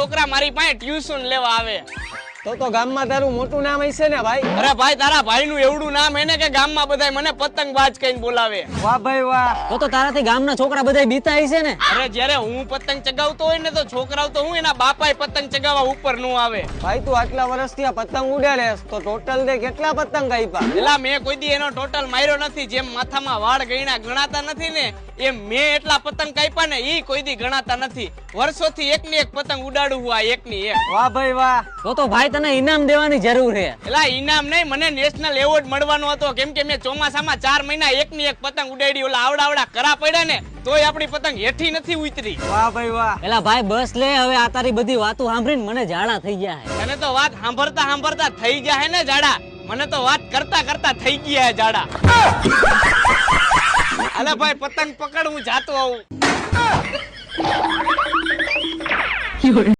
છોકરા મારી પાસે ટ્યુશન લેવા આવે તો ગામમાં તારું મોટું નામ હશે ને ભાઈ? અરે ભાઈ તારા ભાઈનું એવડું નામ હે ને કે ગામમાં બધાય મને પતંગબાજ કહીને બોલાવે. વાહ ભાઈ વાહ. તો તારાથી ગામના છોકરા બધાય બીતા હશે ને? અરે જ્યારે હું પતંગ ચગાવતો હોય ને તો છોકરાઓ તો હું એના બાપાએ પતંગ ચગાવવા ઉપર નું આવે. ભાઈ તું આટલા વર્ષથી આ પતંગ ઉડાડેસ તો ટોટલ દે કેટલા પતંગ આપ્યા? એલા મેં કોઈ દી એનો ટોટલ માર્યો નથી. જેમ માથામાં વાળ ગણ્યા ગણાતા નથી ને એમ મેં એટલા પતંગ કાપ્યા ને ઈ કોઈ દી ગણાતા નથી. વર્ષોથી એકની એક પતંગ ઉડાડું હું આ એકની એક. વાહ ભાઈ વાહ. તો ભાઈ તને ઇનામ દેવાની જરૂર છે. એલા ઇનામ નહીં, મને નેશનલ એવોર્ડ મળવાનો હતો કેમ કે મેં ચોમાસામાં 4 મહિના એકની એક પતંગ ઉડાડી. ઓલા આવડા કરા પડ્યા ને તોય આપણી પતંગ હેઠી નથી ઉતરી. વાહ ભાઈ વાહ. એલા ભાઈ બસ લે, હવે આ તારી બધી વાતો સાંભળીને મને ઝાડા થઈ ગયા છે. તને તો વાત સાંભળતા થઈ ગયા હે ને જાડા, મને તો વાત કરતા થઈ ગયા હે જાડા. અલે ભાઈ પતંગ પકડ, હું જાતો આવું.